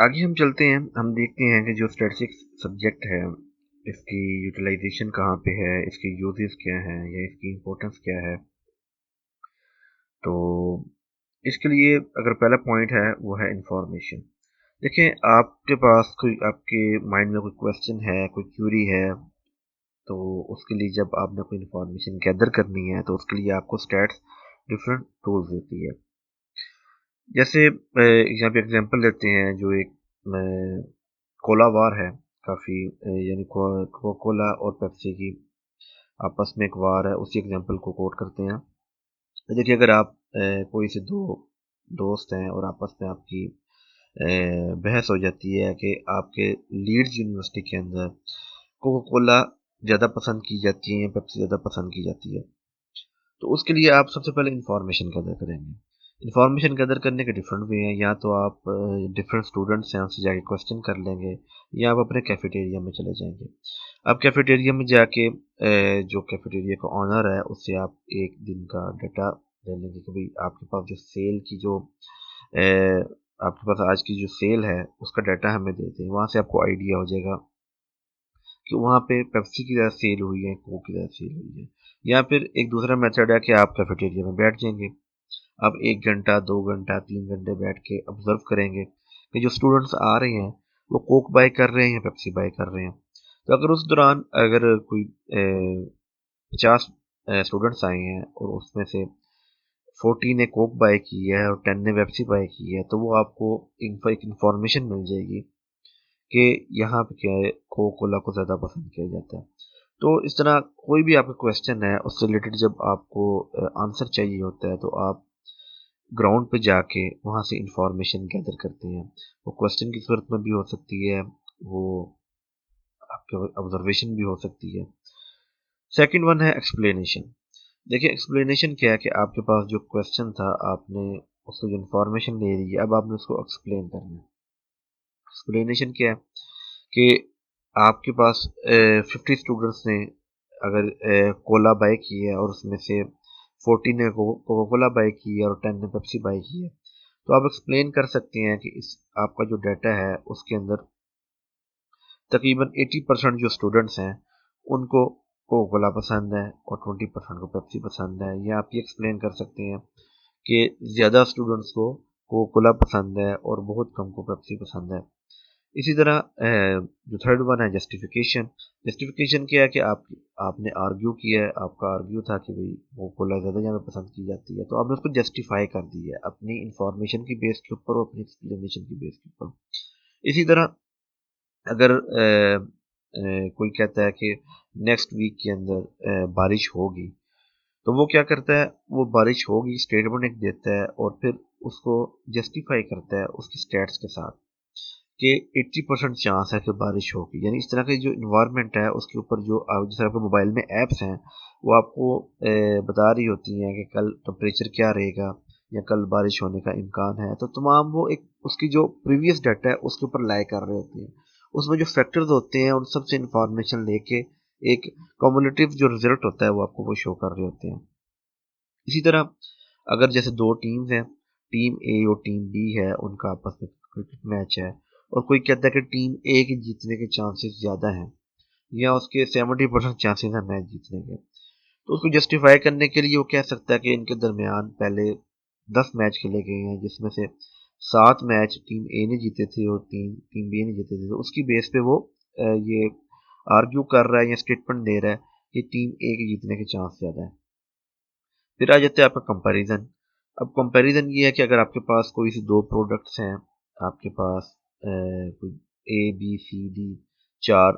आगे हम चलते हैं, हम देखते हैं कि जो स्टैटिस्टिक्स सब्जेक्ट है, इसकी यूटिलाइजेशन कहाँ पे है, इसके यूजेस क्या हैं या इसकी इम्पोर्टेंस क्या है। तो इसके लिए अगर पहला पॉइंट है वो है इंफॉर्मेशन। देखिए, आपके पास कोई आपके माइंड में कोई क्वेश्चन है, कोई क्यूरी है, तो उसके लिए जब आपने कोई इन्फॉर्मेशन गैदर करनी है तो उसके लिए आपको स्टैट्स डिफरेंट टूल्स देती है। जैसे यहाँ पे एग्जांपल लेते हैं, जो एक कोला वार है, काफ़ी यानी कोका कोला और पेप्सी की आपस में एक वार है, उसी एग्जांपल को कोट करते हैं। तो देखिए, अगर आप कोई से दो दोस्त हैं और आपस में आपकी बहस हो जाती है कि आपके लीड्स यूनिवर्सिटी के अंदर कोका कोला ज़्यादा पसंद की जाती है या पेप्सी ज़्यादा पसंद की जाती है, तो उसके लिए आप सबसे पहले इंफॉर्मेशन गैदर करेंगे। इंफॉर्मेशन गैदर करने के डिफरेंट वे हैं, या तो आप डिफरेंट स्टूडेंट्स हैं उनसे जाके क्वेश्चन कर लेंगे, या आप अपने कैफेटेरिया में चले जाएंगे। आप कैफेटेरिया में जाके जो कैफेटेरिया का ऑनर है उससे आप एक दिन का डाटा ले लेंगे कि भाई आपके पास जो सेल की जो आपके पास आज की जो सेल है उसका डाटा हमें दे दें। वहाँ से आपको आइडिया हो जाएगा कि वहाँ पे पेप्सी की ज़्यादा सेल हुई है, कोक की ज़्यादा सेल हुई है। या फिर एक दूसरा मेथड है कि आप कैफेटेरिया में बैठ जाएंगे, आप 1 घंटा 2 घंटा 3 घंटे बैठ के ऑब्जर्व करेंगे कि जो स्टूडेंट्स आ रहे हैं वो कोक बाय कर रहे हैं या पेप्सी बाय कर रहे हैं। तो अगर उस दौरान अगर कोई 50 स्टूडेंट्स आए हैं और उसमें से 40 ने कोक बाय की है और 10 ने पेप्सी बाय की है, तो वो आपको एक इंफॉर्मेशन मिल जाएगी कि यहाँ पे क्या है, कोका कोला को ज़्यादा पसंद किया जाता है। तो इस तरह कोई भी आपका क्वेश्चन है उससे रिलेटेड जब आपको आंसर चाहिए होता है, तो आप ग्राउंड पे जाके वहाँ से इंफॉर्मेशन गैदर करते हैं। वो क्वेश्चन की सूरत में भी हो सकती है, वो आपके ऑब्जर्वेशन भी हो सकती है। सेकंड वन है एक्सप्लेनेशन। देखिए, एक्सप्लेनेशन क्या है कि आपके पास जो क्वेश्चन था, आपने उसको जो इन्फॉर्मेशन ले ली है, अब आपने उसको एक्सप्लेन करना है। एक्सप्लेनेशन क्या है कि आपके पास 50 स्टूडेंट्स ने अगर कोला बाय की है और उसमें से 40 ने कोका कोला बाय की है और 10 ने पेप्सी बाय की है, तो आप एक्सप्लेन कर सकते हैं कि इस आपका जो डाटा है उसके अंदर तकरीबन 80% जो स्टूडेंट्स हैं उनको कोका कोला पसंद है और 20% को पेप्सी पसंद है। या आप ये एक्सप्लेन कर सकते हैं कि ज़्यादा स्टूडेंट्स को कोका कोला पसंद है और बहुत कम को पेप्सी पसंद है। इसी तरह जो थर्ड वन है जस्टिफिकेशन। जस्टिफिकेशन क्या है कि आपने आर्ग्यू किया है, आपका आर्ग्यू था कि भाई वो कोला ज़्यादा यहाँ पे पसंद की जाती है, तो आपने उसको जस्टिफाई कर दिया है अपनी इंफॉर्मेशन की बेस के ऊपर और अपनी एक्सप्लेनेशन की बेस के ऊपर। इसी तरह अगर कोई कहता है कि नेक्स्ट वीक के अंदर बारिश होगी, तो वो क्या करता है, वो बारिश होगी स्टेटमेंट एक देता है और फिर उसको जस्टिफाई करता है उसकी स्टेट्स के साथ कि 80% चांस है कि बारिश होगी। यानी इस तरह की जो इन्वायरमेंट है उसके ऊपर जो जैसे आपके मोबाइल में ऐप्स हैं वो आपको बता रही होती हैं कि कल टेम्परेचर क्या रहेगा या कल बारिश होने का इम्कान है। तो तमाम वो एक उसकी जो प्रीवियस डाटा है उसके ऊपर लाई कर रहे होते हैं। उसमें जो फैक्टर्स होते हैं उन सब से इंफॉर्मेशन लेके एक कॉमुलेटिव जो रिजल्ट होता है वो आपको वो शो कर रहे होते हैं। इसी तरह अगर जैसे दो टीम्स हैं, टीम ए और टीम बी है, उनका आपस में क्रिकेट मैच है और कोई कहता है कि टीम ए के जीतने के चांसेस ज़्यादा हैं या उसके 70% चांसेस हैं मैच जीतने के, तो उसको जस्टिफाई करने के लिए वो कह सकता है कि इनके दरमियान पहले 10 मैच खेले गए हैं जिसमें से 7 मैच टीम ए ने जीते थे और टीम टीम बी ने जीते थे। तो उसकी बेस पे वो ये आर्ग्यू कर रहा है या स्टेटमेंट दे रहा है कि टीम ए के जीतने के चांस ज़्यादा है। फिर आ जाता है आपका कंपैरिजन। अब कंपैरिजन ये है कि अगर आपके पास कोई से दो प्रोडक्ट्स हैं, आपके पास कोई A B C D 4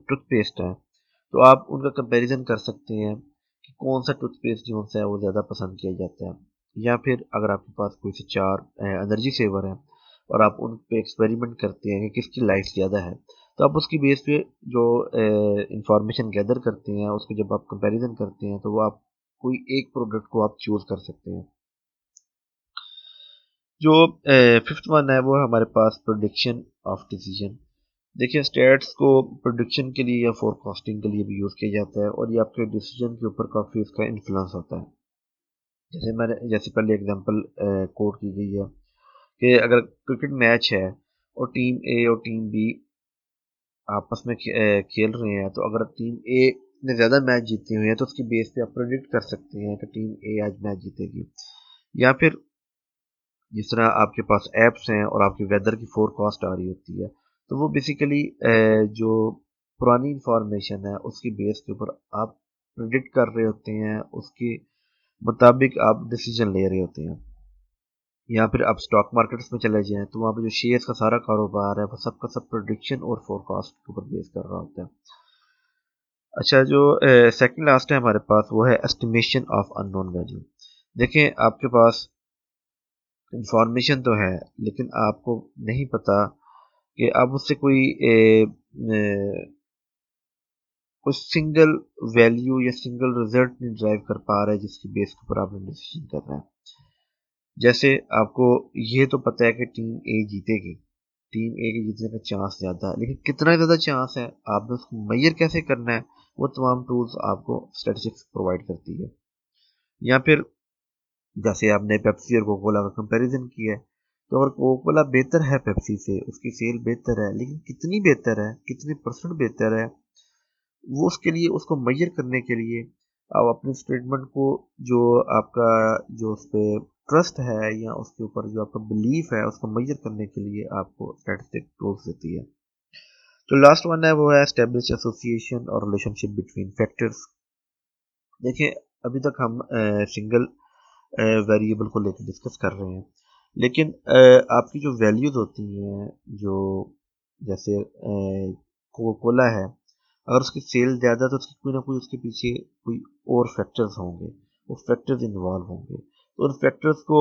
toothpaste हैं, तो आप उनका कंपैरिजन कर सकते हैं कि कौन सा टूथपेस्ट जो है वो ज़्यादा पसंद किया जाता है। या फिर अगर आपके पास कोई से 4 एनर्जी सेवर हैं और आप उन पे एक्सपेरिमेंट करते हैं कि किसकी लाइफ ज़्यादा है, तो आप उसकी बेस पे जो इंफॉर्मेशन गैदर करते हैं उसको जब आप कंपैरिजन करते हैं तो वो आप कोई एक प्रोडक्ट को आप चूज कर सकते हैं। जो फिफ्थ वन है वो है हमारे पास प्रोडिक्शन ऑफ डिसीजन। देखिए, स्टेट्स को प्रोडिक्शन के लिए या फोरकास्टिंग के लिए भी यूज़ किया जाता है और ये आपके डिसीजन के ऊपर काफ़ी इसका इन्फ्लुएंस होता है। जैसे पहले एग्जांपल कोट की गई है कि अगर क्रिकेट मैच है और टीम ए और टीम बी आपस में खेल रहे हैं, तो अगर टीम ए ने ज़्यादा मैच जीते हुए हैं तो उसकी बेस पे आप प्रेडिक्ट कर सकते हैं कि टीम ए आज मैच जीतेगी। या फिर जिस तरह आपके पास ऐप्स हैं और आपकी वेदर की फोरकास्ट आ रही होती है, तो वो बेसिकली जो पुरानी इंफॉर्मेशन है उसकी बेस के ऊपर आप प्रिडिक्ट कर रहे होते हैं, उसके मुताबिक आप डिसीजन ले रहे होते हैं। या फिर आप स्टॉक मार्केट्स में चले जाएं तो वहाँ पे जो शेयर्स का सारा कारोबार है वो सबका सब प्रोडिक्शन और फोरकास्ट के ऊपर बेस कर रहा होता है। अच्छा, जो सेकंड लास्ट है हमारे पास वो है एस्टिमेशन ऑफ अननोन वैल्यू। देखें, आपके पास इंफॉर्मेशन तो है लेकिन आपको नहीं पता कि आप उससे कोई सिंगल वैल्यू या सिंगल रिजल्ट नहीं ड्राइव कर पा रहा है जिसकी बेस के ऊपर आपने डिसीजन करना है। जैसे आपको ये तो पता है कि टीम ए जीतेगी, टीम ए के जीतने का चांस ज़्यादा है, लेकिन कितना ज़्यादा चांस है आपने उसको मेजर कैसे करना है, वो तमाम टूल्स आपको स्टैटिस्टिक्स प्रोवाइड करती है। या फिर जैसे आपने पेप्सी और कोकोला का कंपैरिजन किया है, तो अगर कोकोला बेहतर है पेप्सी से, उसकी सेल बेहतर है, लेकिन कितनी बेहतर है, कितने परसेंट बेहतर है, वो उसके लिए उसको मेजर करने के लिए आप अपने स्टेटमेंट को, जो आपका जो उस पर ट्रस्ट है या उसके ऊपर जो आपका बिलीफ है, उसको मेजर करने के लिए आपको स्टैटिस्टिक टूल्स देती है। तो लास्ट वन है वो है एस्टेब्लिश एसोसिएशन और रिलेशनशिप बिटवीन फैक्टर्स। देखिए, अभी तक हम सिंगल वेरिएबल को लेकर डिस्कस कर रहे हैं, लेकिन आपकी जो वैल्यूज होती हैं, जो जैसे कोका कोला है, अगर उसकी सेल ज़्यादा है तो उसकी कोई ना कोई उसके पीछे कोई और फैक्टर्स होंगे, वो फैक्टर्स इन्वॉल्व होंगे। तो उन फैक्टर्स को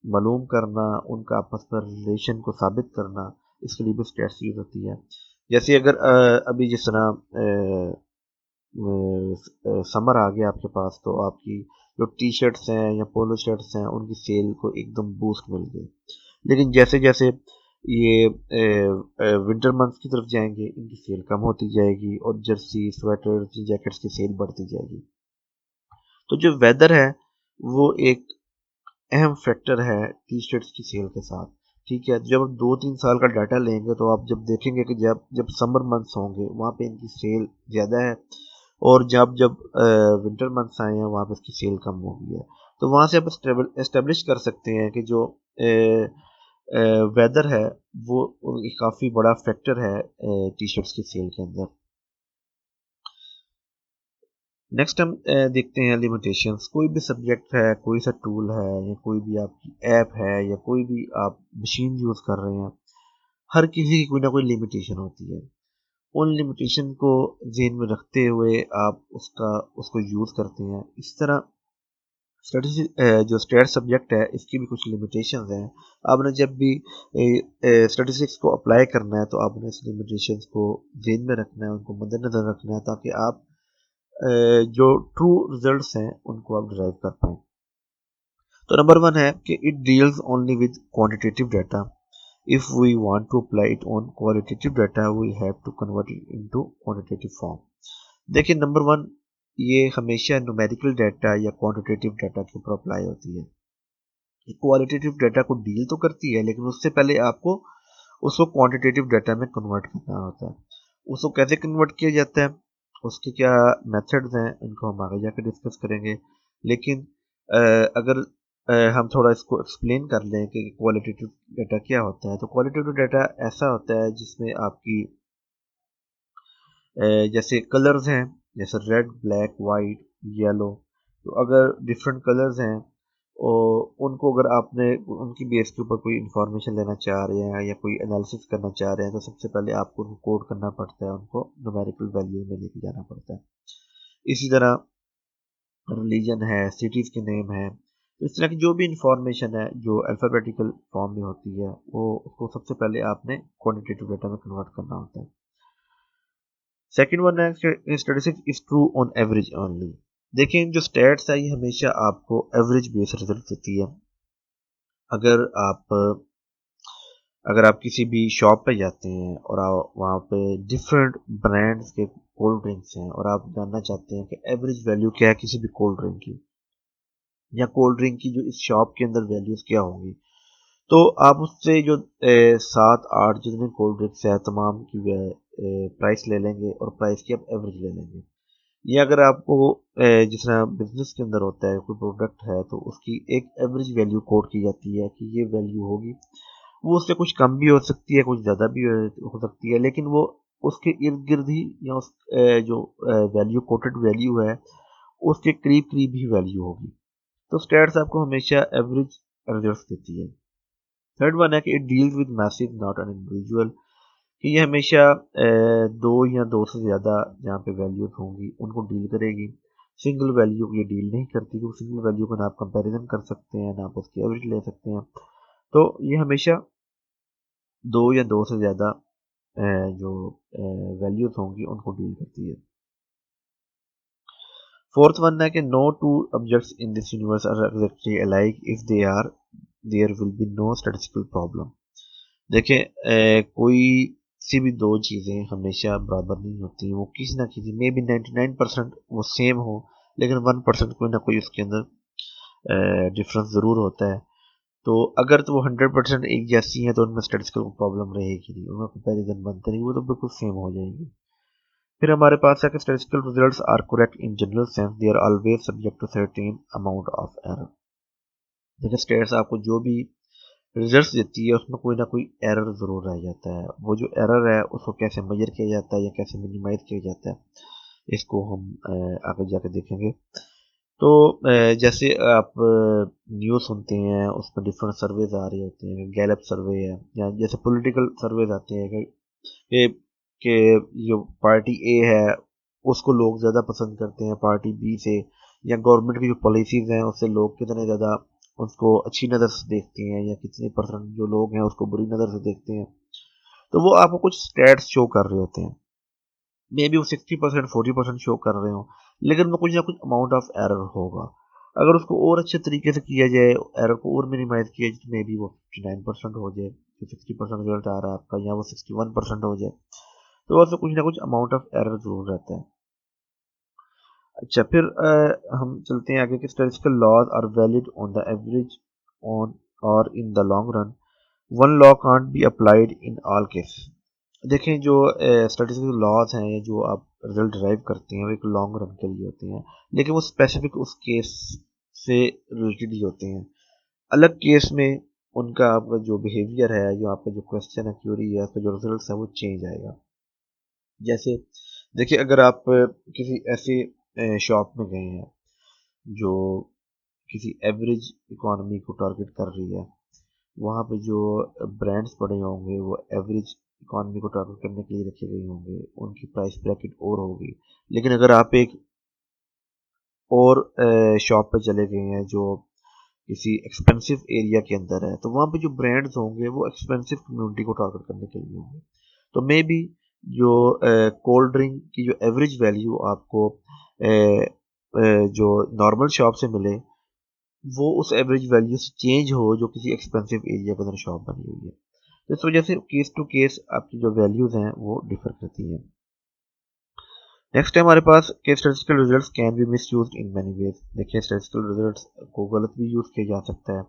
मालूम करना, उनका आपस में रिलेशन को साबित करना, इसके लिए भी स्टेट्स यूज होती है। जैसे अगर अभी जिस तरह समर आ गया आपके पास, तो आपकी जो टी शर्ट्स हैं या पोलो शर्ट्स हैं उनकी सेल को एकदम बूस्ट मिल गई। लेकिन जैसे जैसे ये विंटर मंथ्स की तरफ जाएंगे, इनकी सेल कम होती जाएगी और जर्सी, स्वेटर्स, जैकेट्स की सेल बढ़ती जाएगी। तो जो वेदर है वो एक अहम फैक्टर है टी शर्ट्स की सेल के साथ। ठीक है, जब आप 2-3 साल का डाटा लेंगे तो आप जब देखेंगे कि जब जब समर मंथ्स होंगे वहाँ पे इनकी सेल ज़्यादा है, और जब जब विंटर मंथ्स आए हैं वहाँ पे इसकी सेल कम हो गई है। तो वहाँ से आप एस्टेब्लिश कर सकते हैं कि जो वेदर है वो काफ़ी बड़ा फैक्टर है टी शर्ट्स की सेल के अंदर। नेक्स्ट हम देखते हैं लिमिटेशंस। कोई भी सब्जेक्ट है, कोई सा टूल है, या कोई भी आपकी ऐप है, या कोई भी आप मशीन यूज़ कर रहे हैं, हर किसी की कोई ना कोई लिमिटेशन होती है। उन लिमिटेशन को ज़हन में रखते हुए आप उसको यूज़ करते हैं। इस तरह जो स्टेट सब्जेक्ट है इसकी भी कुछ लिमिटेशंस हैं। आपने जब भी स्टैटिस्टिक्स को अप्लाई करना है तो आपने इस लिमिटेशंस को ज़हन में रखना है, उनको मद्देनज़र रखना है, ताकि आप जो ट्रू रिजल्ट्स हैं उनको आप डिराइव कर पाएँ। तो नंबर वन है कि it deals only with quantitative data. If we want to apply it on qualitative data we have to convert it into quantitative form. देखिए, नंबर वन, ये हमेशा न्यूमेरिकल डाटा या क्वांटिटेटिव डाटा के ऊपर apply होती है। ये क्वालिटेटिव डाटा को डील तो करती है, लेकिन उससे पहले आपको उसको क्वांटिटेटिव डाटा में कन्वर्ट करना होता है। उसको कैसे कन्वर्ट किया जाता है, उसके क्या मेथड्स हैं, इनको हम आगे जाकर डिस्कस करेंगे। लेकिन अगर हम थोड़ा इसको एक्सप्लेन कर लें कि क्वालिटेटिव डाटा क्या होता है, तो क्वालिटेटिव डाटा ऐसा होता है जिसमें आपकी जैसे कलर्स हैं, जैसे रेड, ब्लैक, वाइट, येलो, तो अगर डिफरेंट कलर्स हैं और उनको अगर आपने उनकी बेस के ऊपर कोई इंफॉर्मेशन लेना चाह रहे हैं या कोई एनालिसिस करना चाह रहे हैं, तो सबसे पहले आपको उनको कोड करना पड़ता है, उनको न्यूमेरिकल वैल्यू में लेके जाना पड़ता है। इसी तरह रिलीजन है, सिटीज़ के नेम है, तो इस तरह की जो भी इंफॉर्मेशन है जो अल्फ़ाबेटिकल फॉर्म में होती है, वो उसको सबसे पहले आपने क्वांटिटेटिव डाटा में कन्वर्ट करना होता है। सेकंड वन है statistics is true on average only. देखिए, जो स्टैट्स है ये हमेशा आपको एवरेज बेस रिजल्ट देती है। अगर आप अगर आप किसी भी शॉप पे जाते हैं और आप वहाँ पे डिफरेंट ब्रांड्स के कोल्ड ड्रिंक्स हैं और आप जानना चाहते हैं कि एवरेज वैल्यू क्या है किसी भी कोल्ड ड्रिंक की, या कोल्ड ड्रिंक की जो इस शॉप के अंदर वैल्यूज़ क्या होंगी, तो आप उससे जो 7-8 जितने कोल्ड ड्रिंक्स है तमाम की प्राइस ले लेंगे और प्राइस की आप एवरेज ले लेंगे। या अगर आपको जिस तरह बिजनेस के अंदर होता है कोई प्रोडक्ट है तो उसकी एक एवरेज वैल्यू कोट की जाती है कि ये वैल्यू होगी। वो उससे कुछ कम भी हो सकती है, कुछ ज़्यादा भी हो सकती है, लेकिन वो उसके इर्द गिर्द ही या उस जो वैल्यू कोटेड वैल्यू है उसके करीब करीब ही वैल्यू होगी। तो स्टैट्स आपको हमेशा एवरेज रिजल्ट्स देती है। थर्ड वन है कि it deals with massive not an individual, कि ये हमेशा दो या दो से ज़्यादा जहाँ पे वैल्यूज होंगी उनको डील करेगी। सिंगल वैल्यू को ये डील नहीं करती, क्योंकि सिंगल वैल्यू को ना आप कंपैरिजन कर सकते हैं ना आप उसकी एवरेज ले सकते हैं। तो ये हमेशा दो या दो से ज़्यादा जो वैल्यूज होंगी उनको डील करती है। फोर्थ वन है कि no two objects in this universe are exactly alike, if they are there will be no statistical problem. देखिए कोई सी भी दो चीज़ें हमेशा बराबर नहीं होती, वो किसी ना किसी मे बी 99% वो सेम हो, लेकिन 1% कोई ना कोई उसके अंदर डिफरेंस ज़रूर होता है। तो अगर तो वो 100% एक जैसी हैं तो उनमें स्टेटिस्टिकल प्रॉब्लम रहेगी नहीं, उनका कंपेरिजन बनता नहीं, वो तो बिल्कुल सेम हो जाएंगी। फिर हमारे पास है कि statistical results are correct in general sense, they are always subject to certain amount of error. देखिए स्टेट्स आपको जो भी रिजल्ट्स देती है उसमें कोई ना कोई एरर ज़रूर रह जाता है। वो जो एरर है उसको कैसे मेजर किया जाता है या कैसे मिनिमाइज किया जाता है इसको हम आगे जाके देखेंगे। तो जैसे आप न्यूज़ सुनते हैं उसमें डिफरेंट सर्वेज आ रहे होते हैं, गैलप सर्वे है या जैसे पॉलिटिकल सर्वेज आते हैं कि कि जो पार्टी ए है उसको लोग ज़्यादा पसंद करते हैं पार्टी बी से, या गवर्नमेंट की जो पॉलिसीज़ हैं उससे लोग कितने ज़्यादा उसको अच्छी नज़र से देखते हैं या कितने परसेंट जो लोग हैं उसको बुरी नज़र से देखते हैं। तो वो आपको कुछ स्टैट्स शो कर रहे होते हैं, मे बी वो 60% 40% शो कर रहे हो, लेकिन वो कुछ ना कुछ अमाउंट ऑफ एरर होगा। अगर उसको और अच्छे तरीके से किया जाए, एरर को और मिनिमाइज किया जाए, मे बी वो 59% हो जाए, तो 60% रिजल्ट आ रहा है आपका, या वो 61% हो जाए। तो उसमें कुछ ना कुछ अमाउंट ऑफ एरर जरूर रहता है। अच्छा फिर हम चलते हैं आगे कि statistical laws are valid on the average on और in the long run, one law can't be applied in all cases. देखें जो स्टैटिस्टिकल लॉज हैं जो आप रिजल्ट ड्राइव करते हैं वो एक लॉन्ग रन के लिए होते हैं, लेकिन वो स्पेसिफिक उस केस से रिलेटेड ही होते हैं। अलग केस में उनका आपका जो बिहेवियर है, जो आपका जो क्वेश्चन है, क्यूरी है, उसका जो रिजल्ट है वो चेंज आएगा। जैसे देखिए अगर आप किसी ऐसे शॉप में गए हैं जो किसी एवरेज इकोनॉमी को टारगेट कर रही है, वहाँ पे जो ब्रांड्स पड़े होंगे वो एवरेज इकॉनमी को टारगेट करने के लिए रखे गए होंगे, उनकी प्राइस ब्रैकेट और होगी। लेकिन अगर आप एक और शॉप पे चले गए हैं जो किसी एक्सपेंसिव एरिया के अंदर है, तो वहाँ पे जो ब्रांड्स होंगे वो एक्सपेंसिव कम्युनिटी को टारगेट करने के लिए होंगे। तो मे बी जो कोल्ड ड्रिंक की जो एवरेज वैल्यू आपको जो नॉर्मल शॉप से मिले वो उस एवरेज वैल्यू से चेंज हो जो किसी एक्सपेंसिव एरिया के अंदर शॉप बनी हुई है। तो इस वजह से केस टू केस आपकी जो वैल्यूज हैं वो डिफर करती हैं। नेक्स्ट है हमारे पास कि statistical results can be misused in many ways. देखिए स्टैटिस्टिकल रिजल्ट्स को गलत भी यूज़ किया जा सकता है।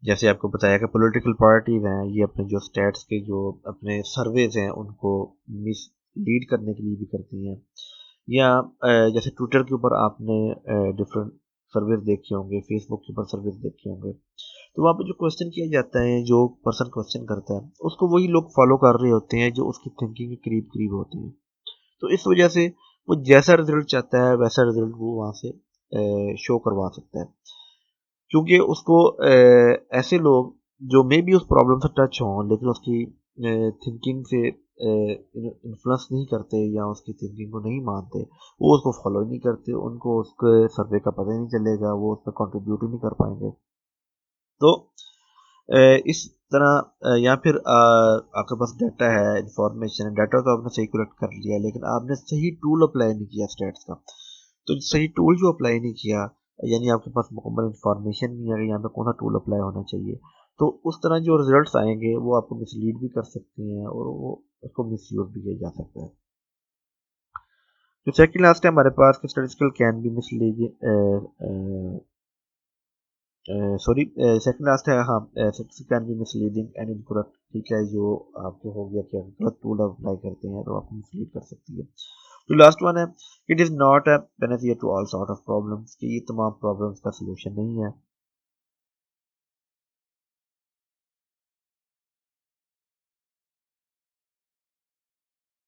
जैसे आपको बताया कि पॉलिटिकल पार्टीज हैं ये अपने जो स्टैट्स के जो अपने सर्वेज हैं उनको मिसलीड करने के लिए भी करती हैं। या जैसे ट्विटर के ऊपर आपने डिफरेंट सर्विस देखे होंगे, फेसबुक के ऊपर सर्विस देखे होंगे, तो वहाँ पे जो क्वेश्चन किया जाता है, जो पर्सन क्वेश्चन करता है उसको वही लोग फॉलो कर रहे होते हैं जो उसकी थिंकिंग के करीब करीब होते हैं। तो इस वजह से वो जैसा रिजल्ट चाहता है वैसा रिजल्ट वो वहाँ से शो करवा सकता है, क्योंकि उसको ऐसे लोग जो मे बी उस प्रॉब्लम से टच हों लेकिन उसकी थिंकिंग से इन्फ्लुएंस नहीं करते या उसकी थिंकिंग को नहीं मानते, वो उसको फॉलो नहीं करते, उनको उसके सर्वे का पता ही नहीं चलेगा, वो उस पर कॉन्ट्रीब्यूट ही नहीं कर पाएंगे। तो इस तरह या फिर आपके पास डाटा है, इंफॉर्मेशन है, डाटा तो आपने सही कलेक्ट कर लिया लेकिन आपने सही टूल अप्लाई नहीं किया स्टैट्स का। तो सही टूल जो अप्लाई नहीं किया, यानी आपके पास मुकम्मल इंफॉर्मेशन नहीं है यहाँ पे कौन सा टूल अप्लाई होना चाहिए, तो उस तरह जो रिजल्ट्स आएंगे वो आपको मिसलीड भी कर सकते हैं और वो उसको मिसयूज भी किया जा सकता है। तो सेकंड लास्ट है हमारे पास कि statistical can be mislead sorry, second last है, हाँ, statistics can be misleading and incorrect. ठीक है, जो आपके हो गया कि अगर गलत टूल अप्लाई करते हैं तो आपको मिसलीड कर सकती है। तो लास्ट वन है, it is not a panacea to all sort of problems, कि ये तमाम प्रॉब्लम्स का सलूशन नहीं है।